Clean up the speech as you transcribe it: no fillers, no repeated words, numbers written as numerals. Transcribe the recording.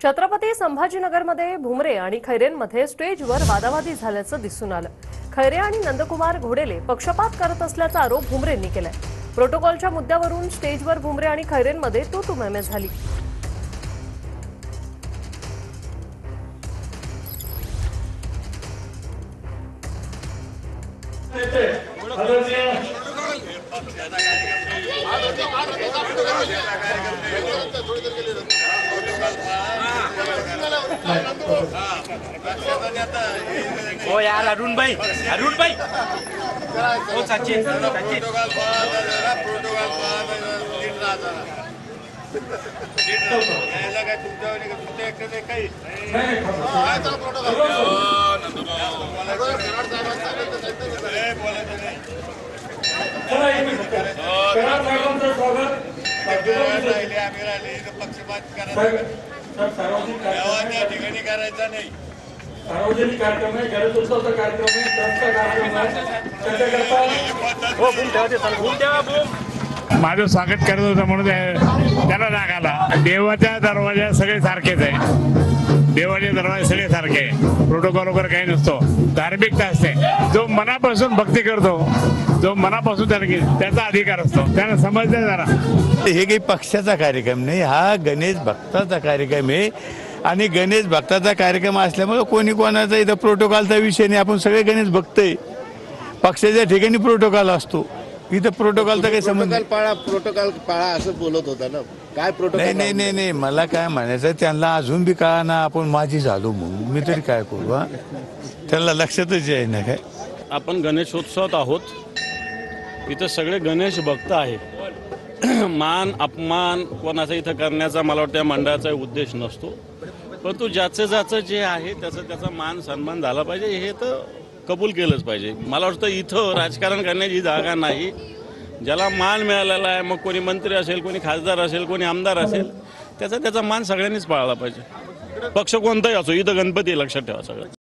छत्रपती संभाजीनगरमध्ये भुमरे आणि खैरेंमध्ये स्टेजवर वादावादी झाल्याचं दिसून आलं। खैरे आणि नंदकुमार घोडेले पक्षपात करत असल्याचा आरोप भुमरेंनी केलाय। प्रोटोकॉलच्या मुद्द्यावरून स्टेजवर भुमरे आणि खैरेंमध्ये तू-तू-मैं-मैं झाली। ओ यार अरुण भाई ओ सचिन ठिकाणी करायचा नाही। सार्वजनिक कार्यक्रम आहे, गणेशोत्सवाचा कार्यक्रम आहे, ट्रस्टचा कार्यक्रम आहे। माझं स्वागत करत होता म्हणून त्याला राग आला। देवाच्या दरवाजा सगळे सारखेच आहे, देवाचे दरवाजे सगळे सारखे, प्रोटोकॉल वगैरे काही नसतो, धार्मिकता असते। जो मनापासून भक्ती करतो, जो मनापासून त्याचा अधिकार असतो, त्याला समजलं जरा। हे काही पक्षाचा कार्यक्रम नाही, हा गणेश भक्ताचा कार्यक्रम आहे आणि गणेश भक्ताचा कार्यक्रम असल्यामुळे कोणी कोणाचा इथं प्रोटोकॉलचा विषय नाही। आपण सगळे गणेश भक्त आहे, पक्षाच्या ठिकाणी प्रोटोकॉल असतो, इथं प्रोटोकॉलचा काही संबंध नाही। प्रोटोकॉल पाळा असं बोलत होता ना, काय प्रोटोकॉल? नाही, मला काय म्हणायचं, त्यांना अजून बी कळा ना आपण माझी झालो म्हणून, मी तरी काय करू? हा, त्यांना लक्षातच आहे ना काय। आपण गणेशोत्सवात आहोत, इथं सगळे गणेश भक्त आहेत। मान अपमान कोणाचा इथं करण्याचा मला वाटतं मंडळाचा उद्देश नसतो, परंतु ज्याचं जे आहे त्याचा मान सन्मान झाला पाहिजे, हे तर कबूल केलंच पाहिजे। मला वाटतं इथं राजकारण करण्याची जागा नाही। ज्याला मान मिळालेला आहे, मग कोणी मंत्री असेल, कोणी खासदार असेल, कोणी आमदार असेल, त्याचा मान सगळ्यांनीच पाळला पाहिजे, पक्ष कोणताही असो। इथं गणपती लक्षात ठेवा सगळं।